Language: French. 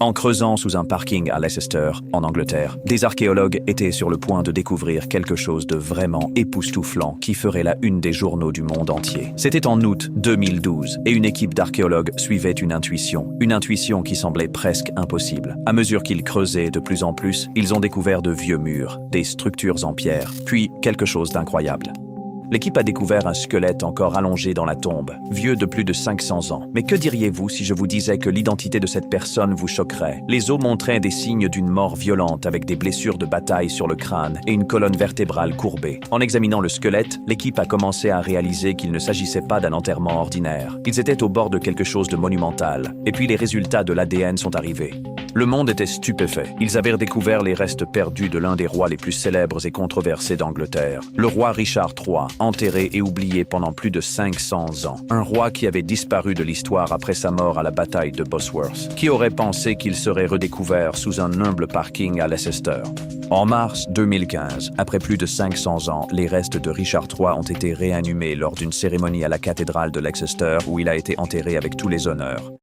En creusant sous un parking à Leicester, en Angleterre, des archéologues étaient sur le point de découvrir quelque chose de vraiment époustouflant qui ferait la une des journaux du monde entier. C'était en août 2012 et une équipe d'archéologues suivait une intuition qui semblait presque impossible. À mesure qu'ils creusaient de plus en plus, ils ont découvert de vieux murs, des structures en pierre, puis quelque chose d'incroyable. L'équipe a découvert un squelette encore allongé dans la tombe, vieux de plus de 500 ans. Mais que diriez-vous si je vous disais que l'identité de cette personne vous choquerait? Les os montraient des signes d'une mort violente avec des blessures de bataille sur le crâne et une colonne vertébrale courbée. En examinant le squelette, l'équipe a commencé à réaliser qu'il ne s'agissait pas d'un enterrement ordinaire. Ils étaient au bord de quelque chose de monumental. Et puis les résultats de l'ADN sont arrivés. Le monde était stupéfait. Ils avaient découvert les restes perdus de l'un des rois les plus célèbres et controversés d'Angleterre, le roi Richard III, enterré et oublié pendant plus de 500 ans. Un roi qui avait disparu de l'histoire après sa mort à la bataille de Bosworth. Qui aurait pensé qu'il serait redécouvert sous un humble parking à Leicester? En mars 2015, après plus de 500 ans, les restes de Richard III ont été réinhumés lors d'une cérémonie à la cathédrale de Leicester où il a été enterré avec tous les honneurs.